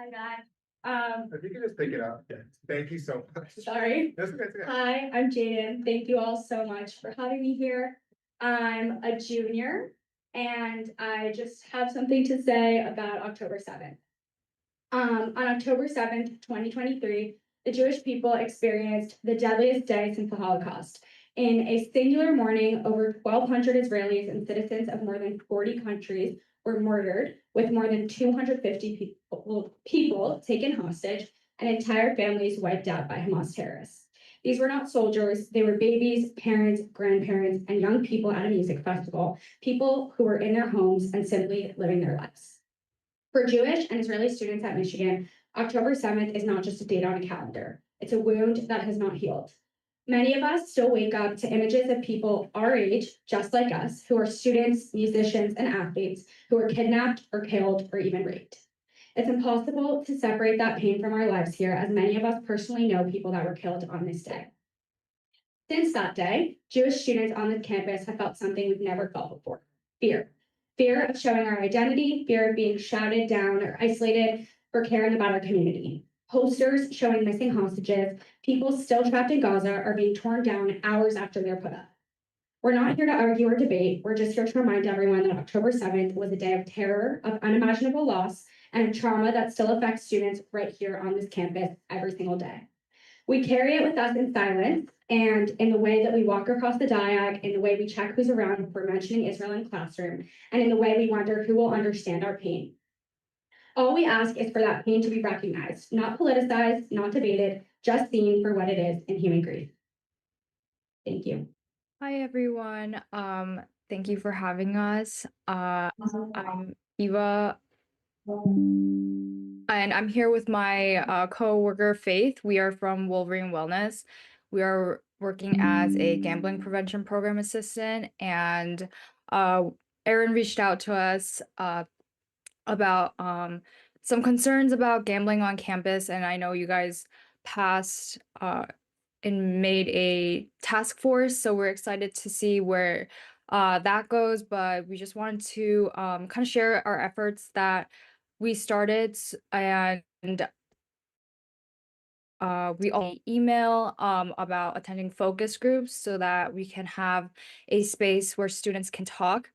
Hi, guys. If you can just pick it up. Yeah. Thank you so much. Sorry. That's okay. Hi, I'm Jaden. Thank you all so much for having me here. I'm a junior and I just have something to say about October 7th. On October 7th, 2023, the Jewish people experienced the deadliest day since the Holocaust. In a singular morning, over 1,200 Israelis and citizens of more than 40 countries were murdered, with more than 250 people taken hostage and entire families wiped out by Hamas terrorists. These were not soldiers, they were babies, parents, grandparents, and young people at a music festival, people who were in their homes and simply living their lives. For Jewish and Israeli students at Michigan, October 7th is not just a date on a calendar. It's a wound that has not healed. Many of us still wake up to images of people our age, just like us, who are students, musicians, and athletes who were kidnapped or killed or even raped. It's impossible to separate that pain from our lives here, as many of us personally know people that were killed on this day. Since that day, Jewish students on this campus have felt something we've never felt before: fear. Fear of showing our identity, fear of being shouted down or isolated for caring about our community. Posters showing missing hostages, people still trapped in Gaza are being torn down hours after they're put up. We're not here to argue or debate. We're just here to remind everyone that October 7th was a day of terror, of unimaginable loss, and of trauma that still affects students right here on this campus every single day. We carry it with us in silence and in the way that we walk across the diag, in the way we check who's around if we're mentioning Israel in classroom, and in the way we wonder who will understand our pain. All we ask is for that pain to be recognized, not politicized, not debated, just seen for what it is in human grief. Thank you. Hi everyone. Thank you for having us. I'm Eva, and I'm here with my co-worker Faith. We are from Wolverine Wellness. We are working as a gambling prevention program assistant, and Erin reached out to us about some concerns about gambling on campus, and I know you guys passed and made a task force, so we're excited to see where that goes. But we just wanted to kind of share our efforts that we started, and we all email about attending focus groups so that we can have a space where students can talk.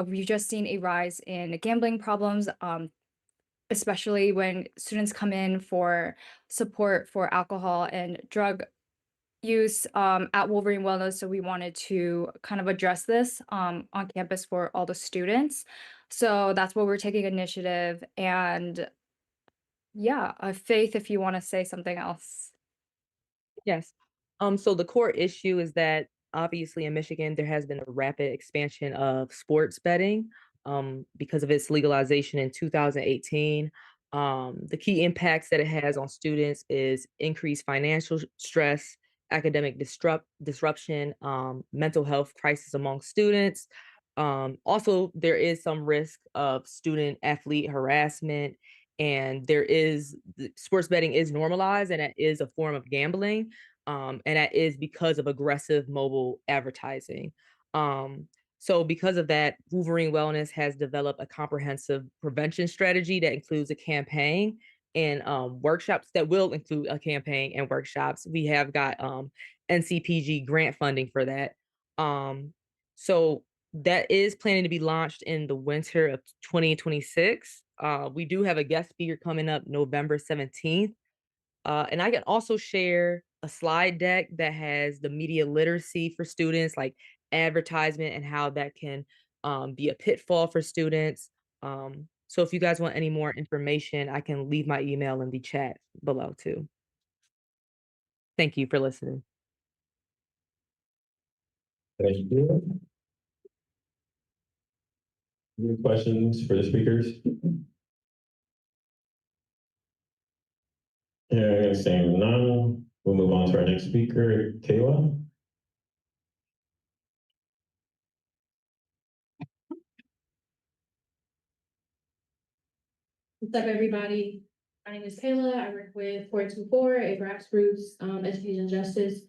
We've just seen a rise in gambling problems, especially when students come in for support for alcohol and drug use at Wolverine Wellness. So we wanted to kind of address this on campus for all the students. So that's what we're taking initiative. And yeah, Faith, if you want to say something else. Yes. So the core issue is that obviously in Michigan, there has been a rapid expansion of sports betting because of its legalization in 2018. The key impacts that it has on students is increased financial stress, academic disruption, mental health crisis among students. Also, there is some risk of student athlete harassment, and sports betting is normalized, and that is a form of gambling, and that is because of aggressive mobile advertising. So because of that, Wolverine Wellness has developed a comprehensive prevention strategy that includes a campaign and workshops that will include a campaign and workshops. We have got NCPG grant funding for that. So that is planning to be launched in the winter of 2026. We do have a guest speaker coming up November 17th. And I can also share a slide deck that has the media literacy for students, like advertisement and how that can be a pitfall for students. So if you guys want any more information, I can leave my email in the chat below too. Thank you for listening. Thank you. Any questions for the speakers? Yeah, saying none. We'll move on to our next speaker, Kayla. What's up, everybody? My name is Kayla. I work with 424, a grassroots education justice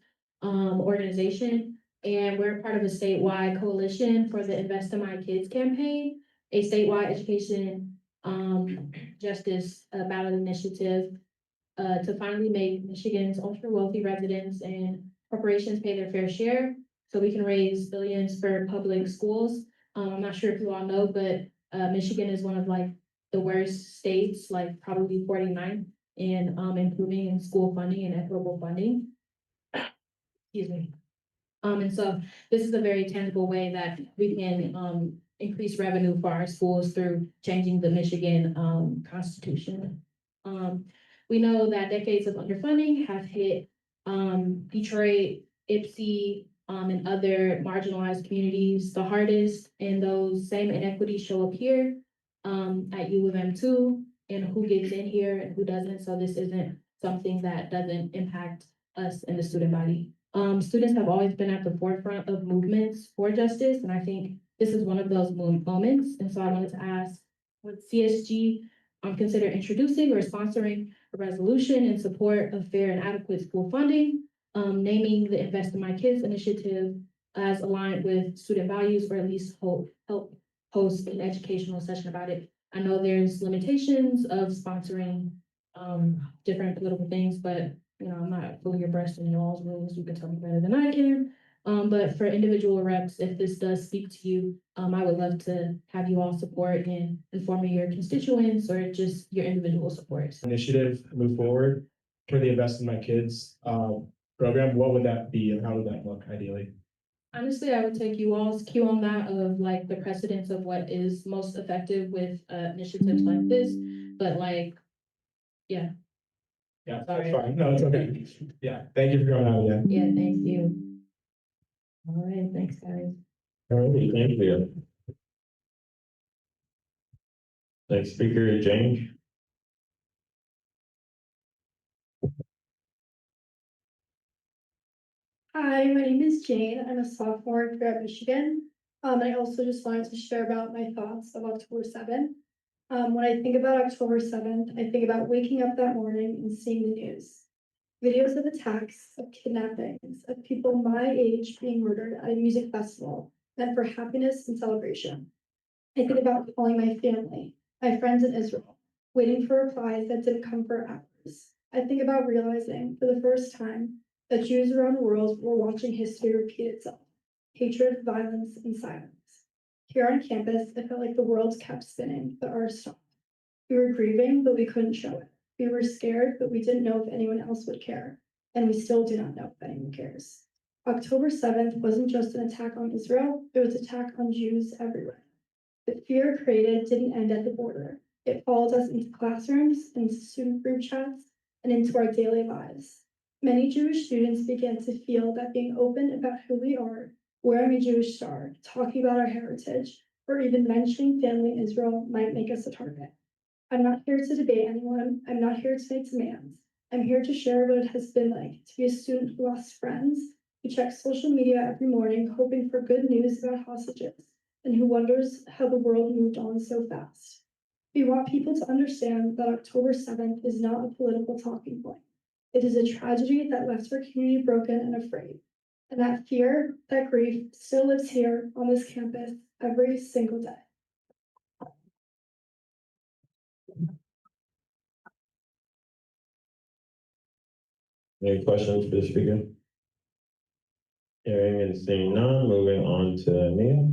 organization, and we're part of a statewide coalition for the Invest in My Kids campaign, a statewide education justice ballot initiative to finally make Michigan's ultra wealthy residents and corporations pay their fair share, so we can raise billions for public schools. I'm not sure if you all know, but Michigan is one of like the worst states, like probably 49, in improving in school funding and equitable funding. Excuse me. And so this is a very tangible way that we can increase revenue for our schools through changing the Michigan constitution. We know that decades of underfunding have hit Detroit, Ypsi, and other marginalized communities the hardest, and those same inequities show up here at U of M too, and who gets in here and who doesn't. So this isn't something that doesn't impact us in the student body. Students have always been at the forefront of movements for justice, and I think this is one of those moments. And so I wanted to ask, would CSG consider introducing or sponsoring a resolution in support of fair and adequate school funding, naming the Invest in My Kids initiative as aligned with student values, or at least help host an educational session about it. I know there's limitations of sponsoring different political things, but you know, I'm not fully abreast in y'all's rules. You can tell me better than I can. But for individual reps, if this does speak to you, I would love to have you all support and informing your constituents or just your individual supports. Initiative move forward for the Invest in My Kids program, what would that be and how would that look ideally? Honestly, I would take you all's cue on that of like the precedence of what is most effective with initiatives like this, but like, yeah. Yeah, Sorry. that's fine. No, it's okay. Yeah, thank you for coming out again. Yeah, thank you. All right, thanks, guys. All right, thank you. Next speaker, James. Hi, my name is Jane. I'm a sophomore here at Michigan. I also just wanted to share about my thoughts of October 7th. When I think about October 7th, I think about waking up that morning and seeing the news. Videos of attacks, of kidnappings, of people my age being murdered at a music festival, meant for happiness and celebration. I think about calling my family, my friends in Israel, waiting for replies that didn't come for hours. I think about realizing for the first time that Jews around the world were watching history repeat itself. Hatred, violence, and silence. Here on campus, it felt like the world kept spinning, but ours stopped. We were grieving, but we couldn't show it. We were scared, but we didn't know if anyone else would care. And we still do not know if anyone cares. October 7th wasn't just an attack on Israel, it was an attack on Jews everywhere. The fear created didn't end at the border. It followed us into classrooms, into student group chats, and into our daily lives. Many Jewish students began to feel that being open about who we are, wearing a Jewish star, talking about our heritage, or even mentioning family in Israel might make us a target. I'm not here to debate anyone. I'm not here to make demands. I'm here to share what it has been like to be a student who lost friends, who checks social media every morning hoping for good news about hostages, and who wonders how the world moved on so fast. We want people to understand that October 7th is not a political talking point. It is a tragedy that left our community broken and afraid. And that fear, that grief, still lives here on this campus every single day. Any questions for the speaker? Hearing and seeing none, moving on to Mia.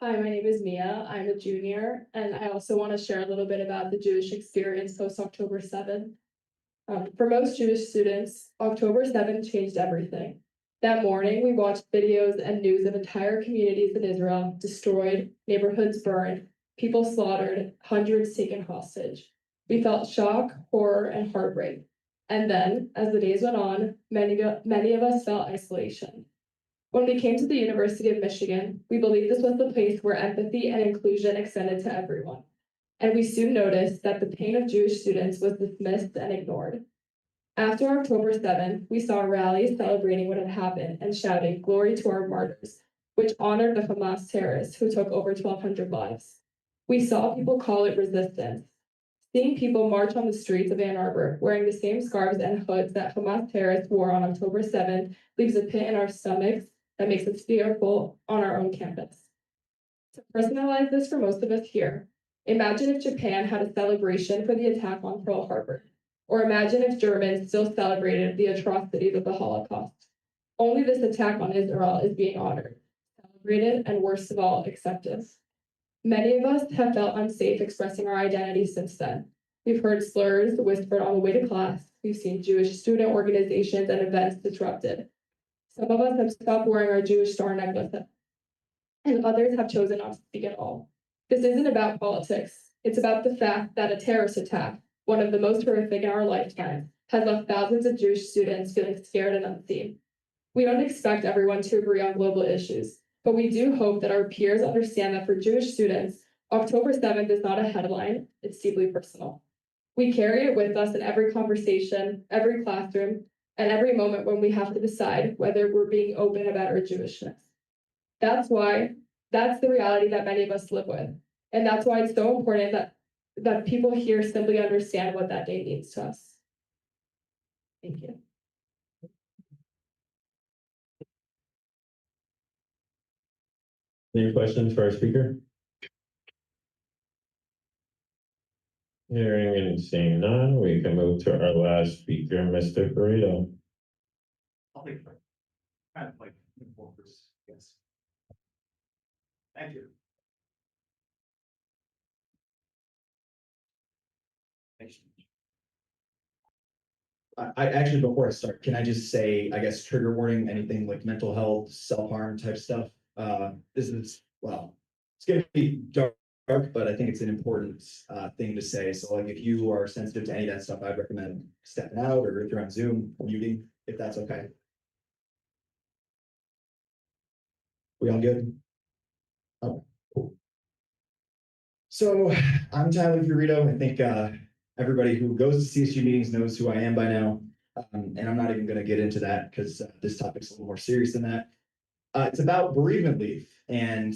Hi, my name is Mia. I'm a junior, and I also want to share a little bit about the Jewish experience post-October 7th. For most Jewish students, October 7th changed everything. That morning, we watched videos and news of entire communities in Israel destroyed, neighborhoods burned, people slaughtered, hundreds taken hostage. We felt shock, horror, and heartbreak. And then, as the days went on, many of us felt isolation. When we came to the University of Michigan, we believed this was the place where empathy and inclusion extended to everyone. And we soon noticed that the pain of Jewish students was dismissed and ignored. After October 7th, we saw rallies celebrating what had happened and shouting "Glory to our martyrs," which honored the Hamas terrorists who took over 1,200 lives. We saw people call it resistance, Seeing people march on the streets of Ann Arbor wearing the same scarves and hoods that Hamas terrorists wore on October 7th leaves a pit in our stomachs that makes us fearful on our own campus. To personalize this for most of us here, imagine if Japan had a celebration for the attack on Pearl Harbor, or imagine if Germans still celebrated the atrocities of the Holocaust. Only this attack on Israel is being honored, celebrated, and worst of all, accepted. Many of us have felt unsafe expressing our identity since then. We've heard slurs whispered on the way to class. We've seen Jewish student organizations and events disrupted. Some of us have stopped wearing our Jewish star necklace, and others have chosen not to speak at all. This isn't about politics. It's about the fact that a terrorist attack, one of the most horrific in our lifetime, has left thousands of Jewish students feeling scared and unseen. We don't expect everyone to agree on global issues, but we do hope that our peers understand that for Jewish students, October 7th is not a headline, it's deeply personal. We carry it with us in every conversation, every classroom, and every moment when we have to decide whether we're being open about our Jewishness. That's the reality that many of us live with. And that's why it's so important that people here simply understand what that day means to us. Thank you. Any questions for our speaker? Hearing and seeing none, we can move to our last speaker, Mr. Fioritto. I'll take it. Kind of like, yes. Thank you. I actually, before I start, can I just say, I guess, trigger warning, anything like mental health, self-harm type stuff? This is, well, it's gonna be dark, but I think it's an important thing to say. So like, if you are sensitive to any of that stuff, I'd recommend stepping out, or if you're on Zoom, muting, if that's okay. We all good? Oh, cool. So I'm Tyler Fioritto. I think everybody who goes to CSG meetings knows who I am by now. And I'm not even going to get into that because this topic's a little more serious than that. It's about bereavement leave and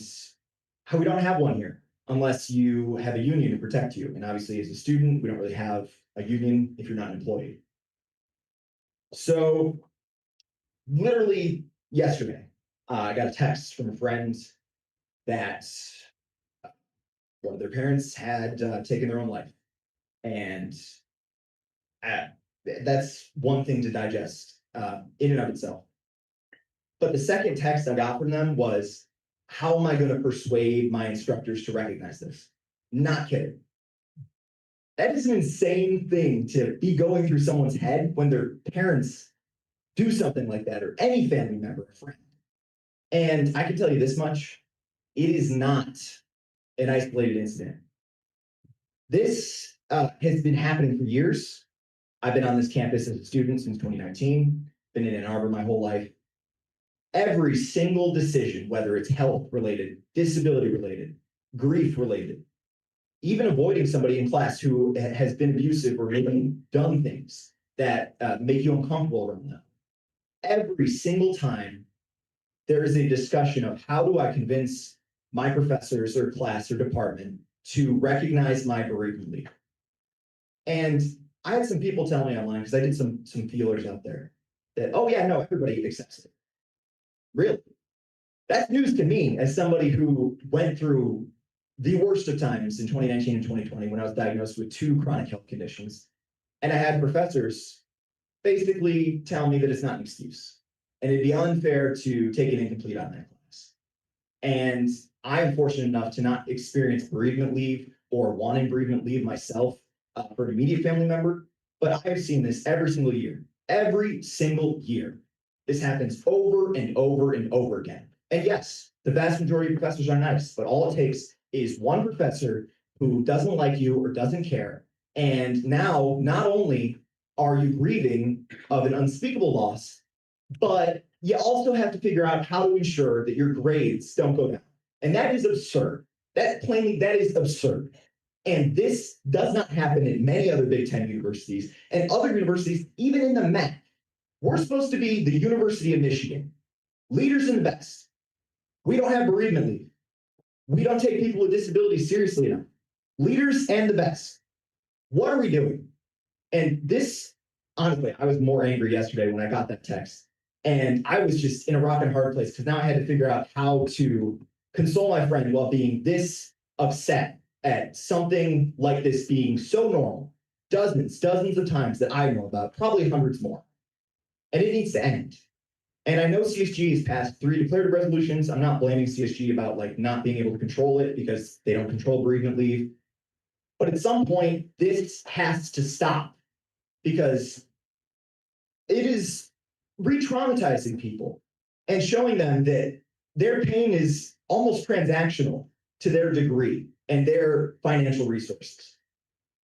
how we don't have one here unless you have a union to protect you. And obviously, as a student, we don't really have a union if you're not an employee. So literally yesterday, I got a text from a friend that one of their parents had taken their own life. And that's one thing to digest in and of itself. But the second text I got from them was, how am I going to persuade my instructors to recognize this? Not kidding. That is an insane thing to be going through someone's head when their parents do something like that, or any family member or friend. And I can tell you this much, it is not an isolated incident. This has been happening for years. I've been on this campus as a student since 2019, been in Ann Arbor my whole life. Every single decision, whether it's health related, disability related, grief related, even avoiding somebody in class who has been abusive or maybe done things that make you uncomfortable around them. Every single time there is a discussion of how do I convince my professors or class or department to recognize my bereavement leave. And I had some people tell me online, because I did some feelers out there, that, oh yeah, no, everybody accepts it. Really? That's news to me as somebody who went through the worst of times in 2019 and 2020 when I was diagnosed with 2 chronic health conditions. And I had professors basically tell me that it's not an excuse. And it'd be unfair to take an incomplete online class. And I'm fortunate enough to not experience bereavement leave or wanting bereavement leave myself for an immediate family member, but I've seen this every single year. Every single year. This happens over and over and over again. And yes, the vast majority of professors are nice, but all it takes is one professor who doesn't like you or doesn't care. And now, not only are you grieving of an unspeakable loss, but you also have to figure out how to ensure that your grades don't go down. And that is absurd. That is absurd. And this does not happen in many other Big Ten universities and other universities, even in the MAC. We're supposed to be the University of Michigan, leaders in the best. We don't have bereavement leave. We don't take people with disabilities seriously enough. Leaders and the best. What are we doing? And this, honestly, I was more angry yesterday when I got that text. And I was just in a rock and hard place because now I had to figure out how to console my friend while being this upset at something like this being so normal. Dozens of times that I know about, probably hundreds more. And it needs to end. And I know CSG has passed 3 declarative resolutions. I'm not blaming CSG about like not being able to control it because they don't control bereavement leave. But at some point, this has to stop because it is re-traumatizing people and showing them that their pain is almost transactional to their degree and their financial resources.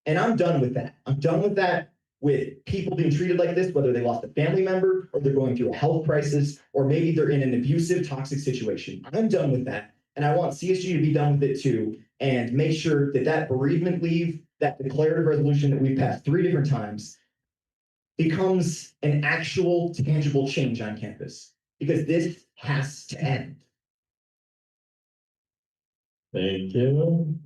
And I'm done with that. I'm done with that with people being treated like this, whether they lost a family member or they're going through a health crisis, or maybe they're in an abusive, toxic situation. I'm done with that. And I want CSG to be done with it too, and make sure that that bereavement leave, that declarative resolution that we've passed 3 different times, becomes an actual tangible change on campus, because this has to end. Thank you.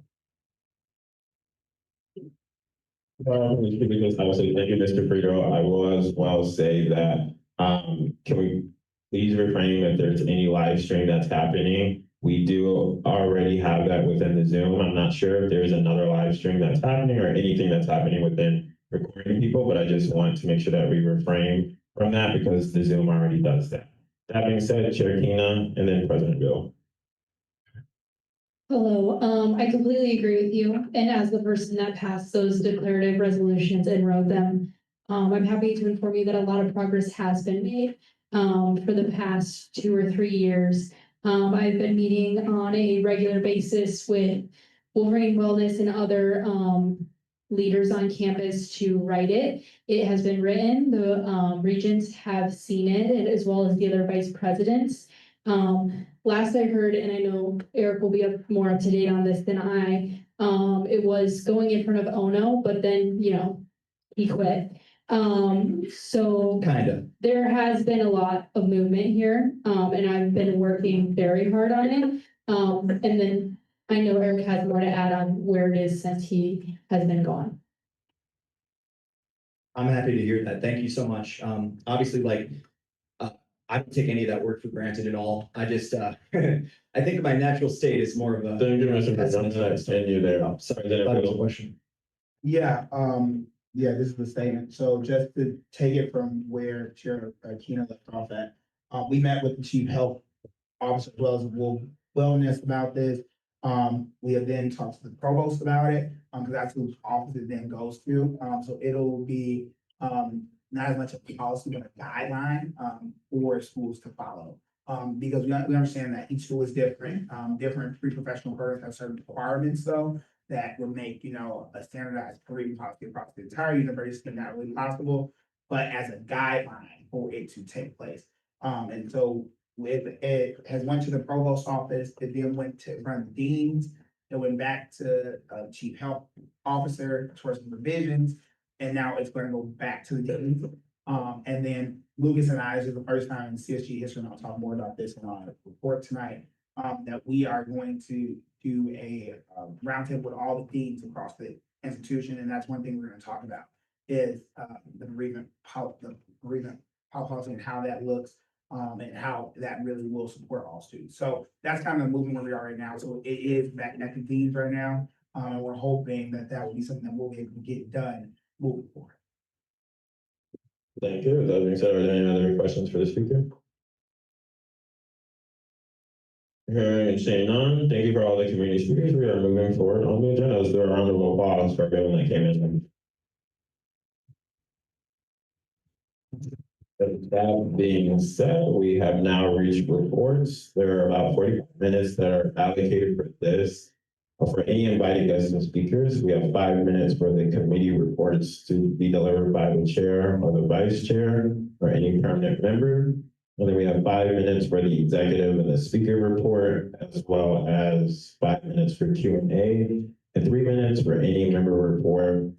Because I will say thank you, Mr. Fioritto. I will as well say that, can we please refrain if there's any live stream that's happening? We do already have that within the Zoom. I'm not sure if there's another live stream that's happening or anything that's happening within recording people, but I just want to make sure that we refrain from that because the Zoom already does that. That being said, Chair Kina and then President Bill. Hello, I completely agree with you. And as the person that passed those declarative resolutions and wrote them, I'm happy to inform you that a lot of progress has been made for the past 2 or 3 years. I've been meeting on a regular basis with Wolverine Wellness and other leaders on campus to write it. It has been written. The regents have seen it, and as well as the other vice presidents. Last I heard, and I know Eric will be more up to date on this than I, it was going in front of Ono, but then, he quit. So Kind of. there has been a lot of movement here, and I've been working very hard on it. And then I know Eric has more to add on where it is since he has been gone. I'm happy to hear that. Thank you so much. Obviously, I don't take any of that work for granted at all. I just, I think my natural state is more of a. Thank you, Mr. President. And you there. Oh, sorry, President that was a Bill. question. Yeah, this is the statement. So just to take it from where Chair Kina left off at, we met with the chief health officer as well as wellness about this. We have then talked to the provost about it, because that's whose office it then goes to. So it'll be not as much a policy, but a guideline for schools to follow. Because we understand that each school is different. Different pre-professional programs have certain requirements though that would make, a standardized curriculum policy across the entire university not really possible, but as a guideline for it to take place. And so it has went to the provost office, it then went to front of the deans, it went back to chief health officer towards some revisions, and now it's going to go back to the deans. And then Lucas and I, this is the first time in CSG history, and I'll talk more about this in our report tonight, that we are going to do a roundtable with all the deans across the institution, and that's one thing we're going to talk about is the bereavement policy and how that looks, and how that really will support all students. So that's kind of the movement where we are right now. So it is back at the deans right now, and we're hoping that that will be something that we'll be able to get done moving forward. Thank you. That being said, are there any other questions for the speaker? Hearing and seeing none, thank you for all the community speakers. We are moving forward on the agenda. Let's do a round of applause for everyone that came in. That being said, we have now reached reports. There are about 45 minutes that are allocated for this. For any invited guests and speakers, we have 5 minutes for the committee reports to be delivered by the chair or the vice chair or any permanent member. And then we have 5 minutes for the executive and the speaker report, as well as 5 minutes for Q&A, and 3 minutes for any member report,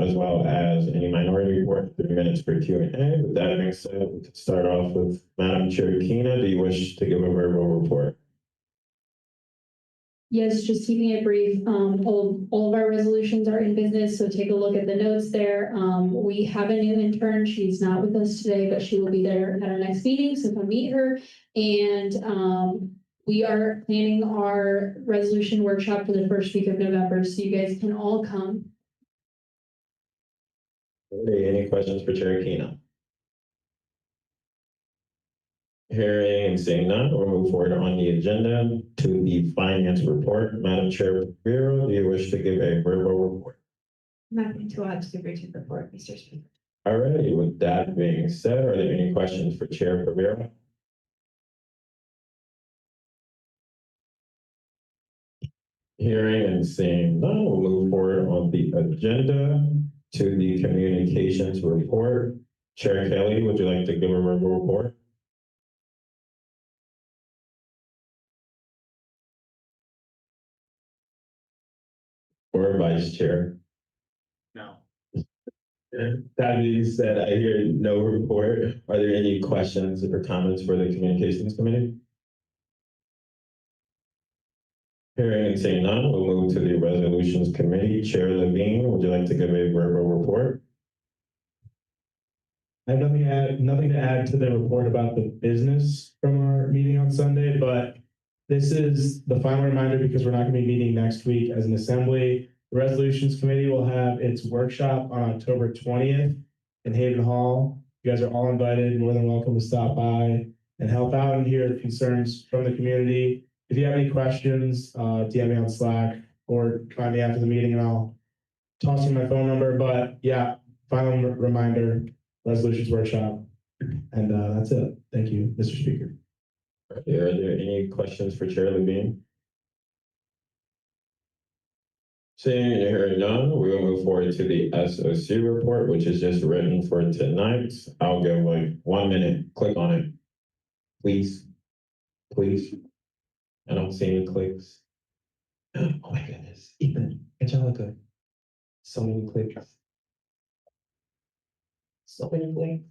as well as any minority report, 3 minutes for Q&A. With that being said, we can start off with Madam Chair Kina. Do you wish to give a verbal report? Yes, just keeping it brief. All of our resolutions are in business, so take a look at the notes there. We have a new intern. She's not with us today, but she will be there at our next meeting, so come meet her. And we are planning our resolution workshop for the first week of November, so you guys can all come. Okay, any questions for Chair Keenan? Hearing and seeing none, we'll move forward on the agenda to the finance report. Madam Chair Bureau, do you wish to give a verbal report? Nothing to add to the written report, Mr. Speaker. All right, with that being said, are there any questions for Chair Rivera? Hearing and seeing none, we'll move forward on the agenda to the communications report. Chair Kelly, would you like to give a verbal report? Or Vice Chair? No. That being said, I hear no report. Are there any questions or comments for the communications committee? Hearing and seeing none, we'll move to the resolutions committee. Chair Levine, would you like to give a verbal report? I have nothing to add to the report about the business from our meeting on Sunday, but this is the final reminder because we're not going to be meeting next week as an assembly. The resolutions committee will have its workshop on October 20th in Haven Hall. You guys are all invited, more than welcome to stop by and help out and hear the concerns from the community. If you have any questions, DM me on Slack or find me after the meeting and I'll toss you my phone number. But yeah, final reminder, resolutions workshop. And that's it. Thank you, Mr. Speaker. Are there any questions for Chair Levine? Seeing and hearing none, we will move forward to the SOC report, which is just written for tonight. I'll give like 1 minute, click on it. Please, please. I don't see any clicks. Oh my goodness, Ethan, Angelica. So many clicks. So many clicks.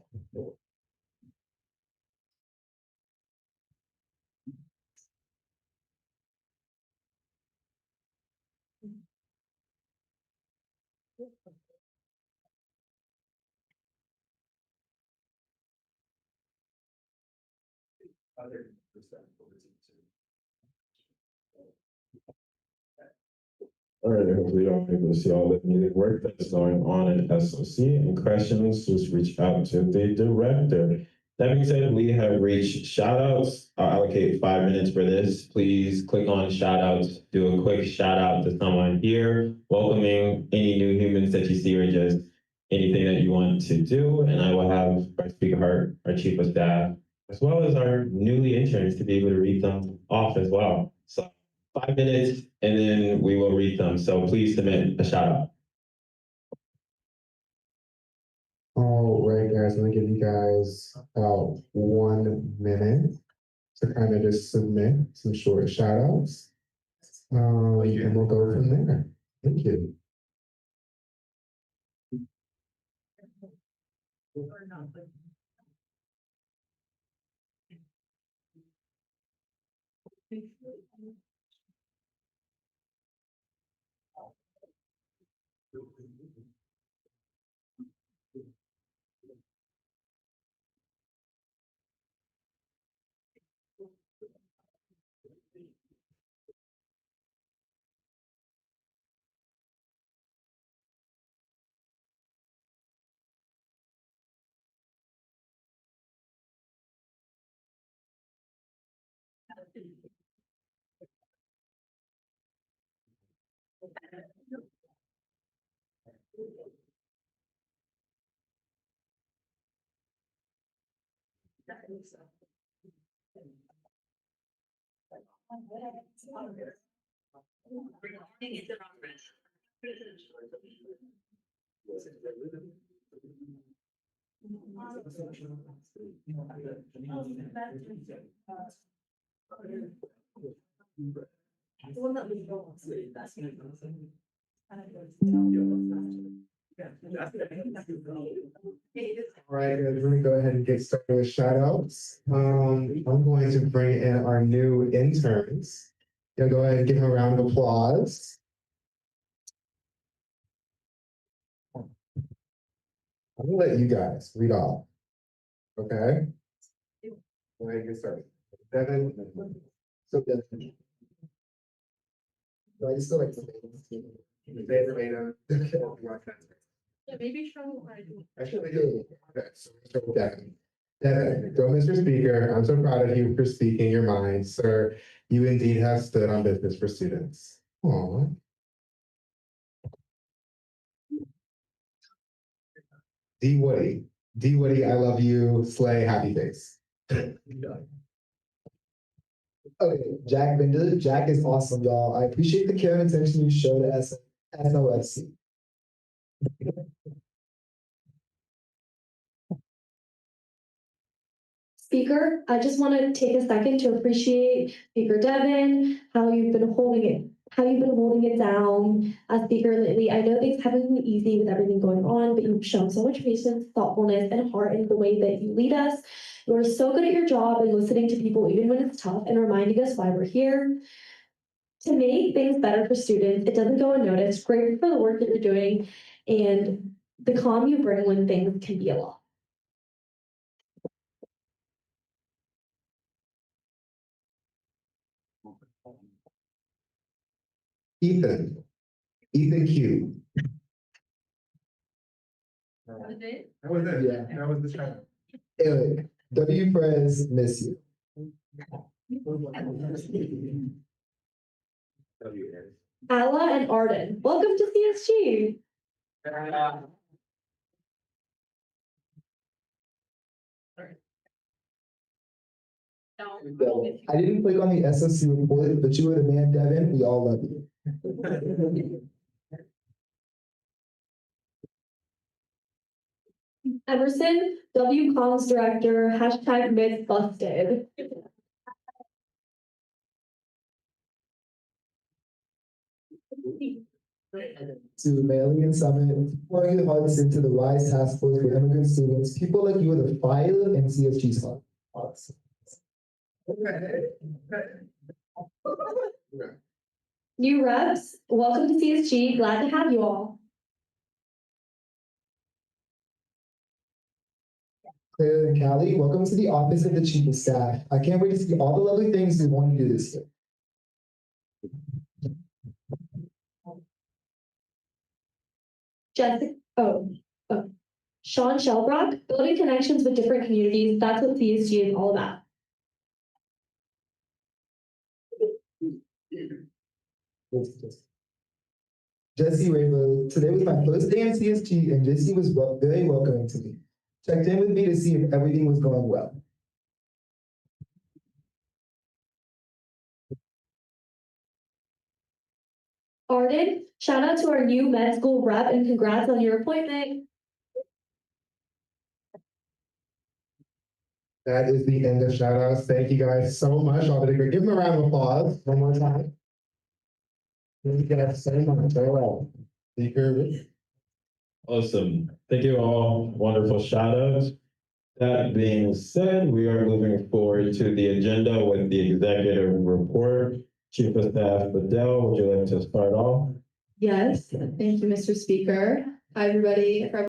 All right, hopefully you're able to see all the music work that's going on in SOC and questions, just reach out to the director. That being said, we have reached shout outs. I'll allocate 5 minutes for this. Please click on shout outs, do a quick shout out to someone here, welcoming any new humans that you see or just anything that you want to do. And I will have our speaker heart, our chief of staff, as well as our newly interns to be able to read them off as well. So 5 minutes, and then we will read them. So please submit a shout out. All right, guys, I'm gonna give you guys about 1 minute to kind of just submit some short shout outs. And we'll go from there. Thank you. All right, guys, we're gonna go ahead and get started with shout outs. I'm going to bring in our new interns. Yeah, go ahead and give him a round of applause. I'm gonna let you guys read off. Okay? Go ahead and get started. Devin. So Devin. So I just feel like Yeah, maybe show what I do. Actually, do. Okay, so Devin. Devin, go, Mr. Speaker. I'm so proud of you for speaking your mind, sir. You indeed have stood on business for students. Aw. D Woody. D Woody, I love you. Slay, happy face. Okay, Jack Binder. Jack is awesome, y'all. I appreciate the care and attention you show to SOFC. Speaker, I just want to take a second to appreciate Speaker Devin, how you've been holding it down as Speaker lately. I know things haven't been easy with everything going on, but you've shown so much patience, thoughtfulness, and heart in the way that you lead us. You are so good at your job and listening to people even when it's tough and reminding us why we're here. To make things better for students, it doesn't go unnoticed. Great for the work that you're doing and the calm you bring when things can be a lot. Ethan. Ethan Q. That was it? That was it. Yeah. That was the shout. Eric, W. Perez, miss you. Ala and Arden, welcome to CSG. I didn't click on the SOC report, but you were the man, Devin. We all love you. Emerson, W. Comms Director, hashtag myth busted. To Mailing and Summit, pouring your hearts into the RISE Task Force for immigrant students. People like you are the fire and CSG's hearts. New reps, welcome to CSG. Glad to have you all. Claire and Callie, welcome to the Office of the Chief of Staff. I can't wait to see all the lovely things we want to do this year. Jessica, Sean Shelbrock, building connections with different communities. That's what CSG is all about. Jesse Rainbow, today was my first day in CSG and Jesse was very welcoming to me. Checked in with me to see if everything was going well. Arden, shout out to our new med school rep and congrats on your appointment. That is the end of shout outs. Thank you guys so much. All did a great. Give them a round of applause one more time. Thank you guys so much. Very well. Speaker. Awesome. Thank you all. Wonderful shout outs. That being said, we are moving forward to the agenda with the executive report. Chief of Staff Bedell, would you like to start off? Yes, thank you, Mr. Speaker. Hi, everybody.